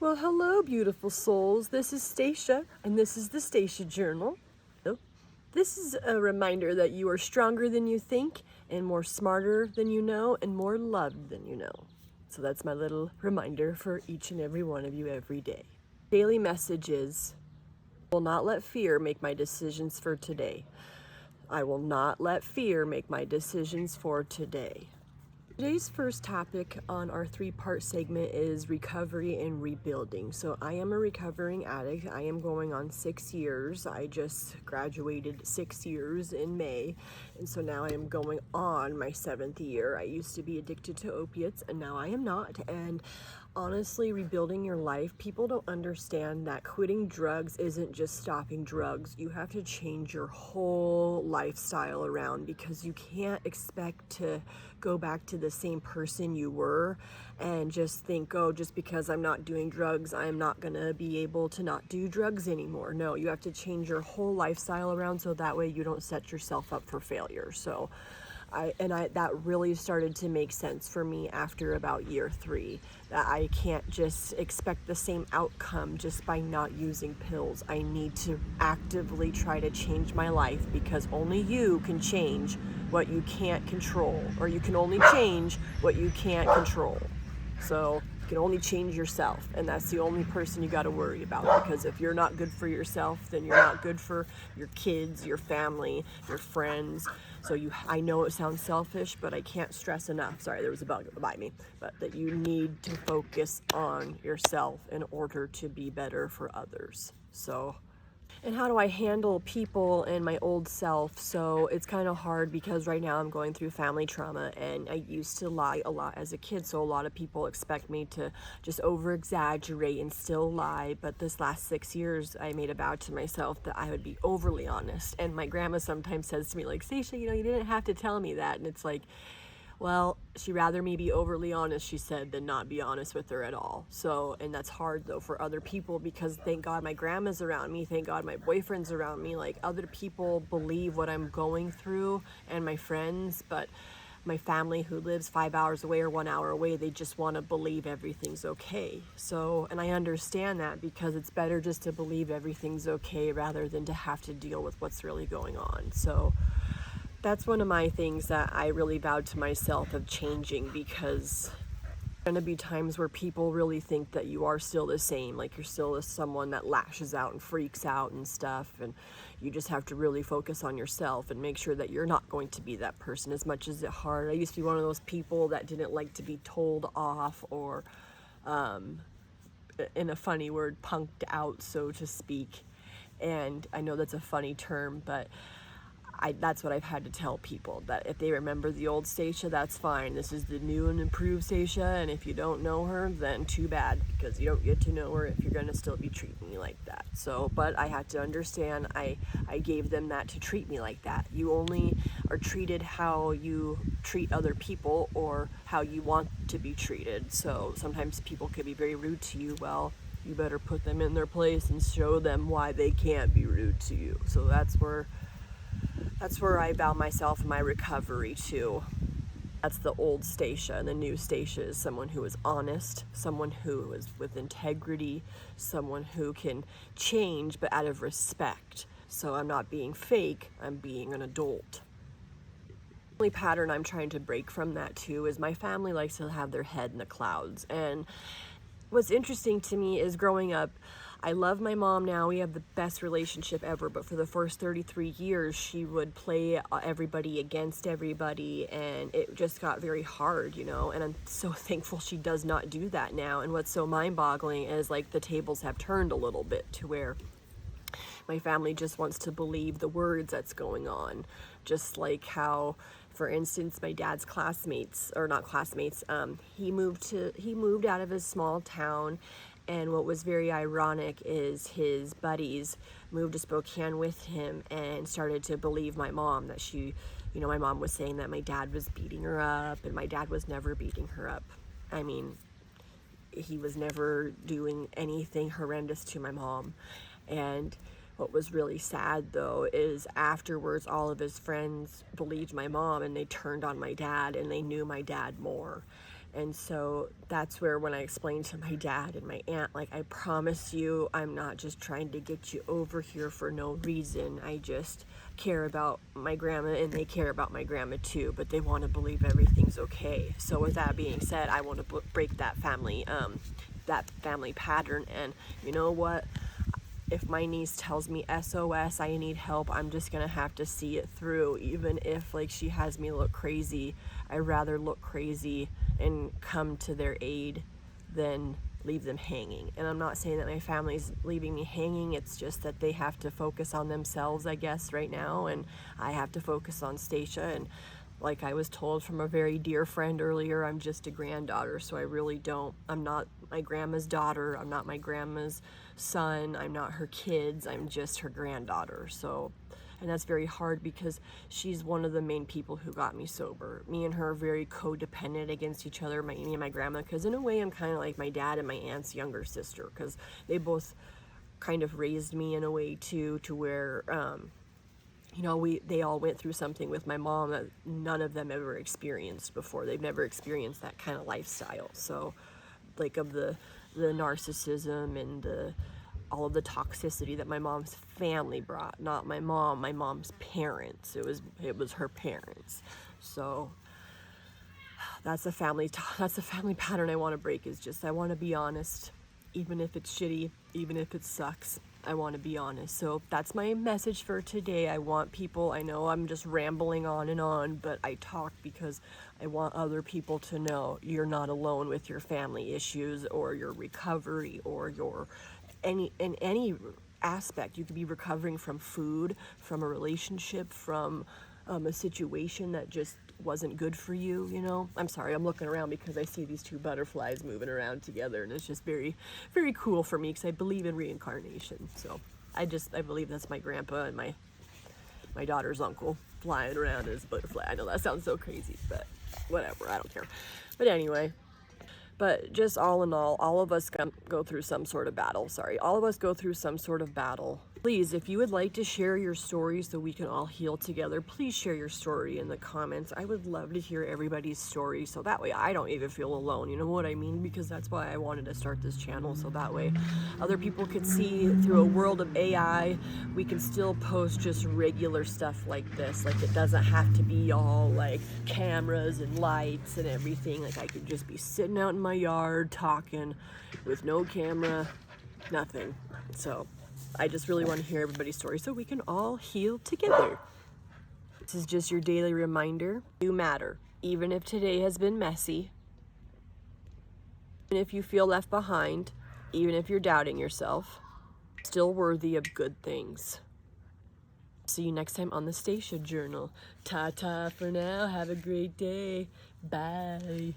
Well, hello, beautiful souls. This is Stacia, and this is the Stacia Journal. So, this is a reminder that you are stronger than you think, and more smarter than you know, and more loved than you know. So that's my little reminder for each and every one of you every day. Daily message is, I will not let fear make my decisions for today. I will not let fear make my decisions for today. Today's first topic on our three-part segment is recovery and rebuilding. So I am a recovering addict. I am going on 6 years. I just graduated 6 years in May, and so now I am going on my 7th year. I used to be addicted to opiates, and now I am not. And honestly, rebuilding your life, people don't understand that quitting drugs isn't just stopping drugs. You have to change your whole lifestyle around, because you can't expect to go back to the same person you were and just think, oh, just because I'm not doing drugs, I'm not gonna be able to not do drugs anymore. No, you have to change your whole lifestyle around so that way you don't set yourself up for failure. So that really started to make sense for me after about year 3, that I can't just expect the same outcome just by not using pills. I need to actively try to change my life, because only you can change what you can't control, or you can only change what you can't control. So you can only change yourself, and that's the only person you got to worry about, because if you're not good for yourself, then you're not good for your kids, your family, your friends. So I know it sounds selfish, but I can't stress enough, sorry, there was a bug by me, but that you need to focus on yourself in order to be better for others. And how do I handle people and my old self? So it's kind of hard, because right now I'm going through family trauma, and I used to lie a lot as a kid. So a lot of people expect me to just over exaggerate and still lie. But this last 6 years, I made a vow to myself that I would be overly honest. And my grandma sometimes says to me, like, Stacia, you didn't have to tell me that. And it's like, well, she'd rather me be overly honest, she said, than not be honest with her at all. So, and that's hard though for other people, because thank God my grandma's around me, thank God my boyfriend's around me. Like, other people believe what I'm going through, and my friends, but my family who lives 5 hours away or 1 hour away, they just want to believe everything's okay. So, and I understand that, because it's better just to believe everything's okay rather than to have to deal with what's really going on. So that's one of my things that I really vowed to myself of changing, because there's going to be times where people really think that you are still the same, like you're still someone that lashes out and freaks out and stuff, and you just have to really focus on yourself and make sure that you're not going to be that person. As much as it's hard, I used to be one of those people that didn't like to be told off, or in a funny word, punked out, so to speak. And I know that's a funny term, but that's what I've had to tell people, that if they remember the old Stacia, that's fine. This is the new and improved Stacia, and if you don't know her, then too bad, because you don't get to know her if you're going to still be treating me like that. So, but I had to understand, I gave them that to treat me like that. You only are treated how you treat other people, or how you want to be treated. So sometimes people could be very rude to you. Well, you better put them in their place and show them why they can't be rude to you. So that's where I vow myself in my recovery to. That's the old Stacia, and the new Stacia is someone who is honest, someone who is with integrity, someone who can change, but out of respect. So I'm not being fake, I'm being an adult. The only pattern I'm trying to break from that too is my family likes to have their head in the clouds. And what's interesting to me is, growing up, I love my mom now. We have the best relationship ever, but for the first 33 years, she would play everybody against everybody, and it just got very hard, and I'm so thankful she does not do that now. And what's so mind-boggling is, like, the tables have turned a little bit to where my family just wants to believe the words that's going on. Just like how, for instance, my dad's classmates, or not classmates, he moved out of his small town, and what was very ironic is his buddies moved to Spokane with him and started to believe my mom, that my mom was saying that my dad was beating her up, and my dad was never beating her up. I mean, he was never doing anything horrendous to my mom. And what was really sad, though, is afterwards all of his friends believed my mom, and they turned on my dad, and they knew my dad more. And so that's where, when I explained to my dad and my aunt, like, I promise you, I'm not just trying to get you over here for no reason. I just care about my grandma, and they care about my grandma too, but they want to believe everything's okay. So with that being said, I want to break that family pattern. And you know what? If my niece tells me SOS, I need help, I'm just gonna have to see it through. Even if, like, she has me look crazy, I'd rather look crazy and come to their aid than leave them hanging. And I'm not saying that my family's leaving me hanging, it's just that they have to focus on themselves, I guess, right now, and I have to focus on Stacia. And like I was told from a very dear friend earlier, I'm just a granddaughter, so I'm not my grandma's daughter, I'm not my grandma's son, I'm not her kids, I'm just her granddaughter. So, and that's very hard because she's one of the main people who got me sober. Me and her are very codependent against each other, me and my grandma, because in a way I'm kind of like my dad and my aunt's younger sister, because they both kind of raised me in a way too, to where they all went through something with my mom that none of them ever experienced before. They've never experienced that kind of lifestyle. So, like, of the narcissism and all of the toxicity that my mom's family brought. Not my mom, my mom's parents. It was her parents. So that's a family pattern I want to break. Is just, I want to be honest, even if it's shitty, even if it sucks. I want to be honest. So that's my message for today. I want people, I know I'm just rambling on, but I talk because I want other people to know you're not alone with your family issues or your recovery or your any aspect. You could be recovering from food, from a relationship, from a situation that just wasn't good for you. I'm sorry, I'm looking around because I see these two butterflies moving around together, and it's just very, very cool for me because I believe in reincarnation. So I believe that's my grandpa and my daughter's uncle flying around as a butterfly. I know that sounds so crazy, but whatever, I don't care. But anyway, but just all in all of us go through some sort of battle. All of us go through some sort of battle. Please, if you would like to share your story so we can all heal together, please share your story in the comments. I would love to hear everybody's story, so that way I don't even feel alone. You know what I mean? Because that's why I wanted to start this channel, so that way other people could see through a world of AI, we can still post just regular stuff like this. Like, it doesn't have to be all like cameras and lights and everything. Like, I could just be sitting out in my yard talking with no camera, nothing. So I just really want to hear everybody's story so we can all heal together. This is just your daily reminder. You matter. Even if today has been messy, even if you feel left behind, even if you're doubting yourself, still worthy of good things. See you next time on the Stacia Journal. Ta-ta for now. Have a great day. Bye.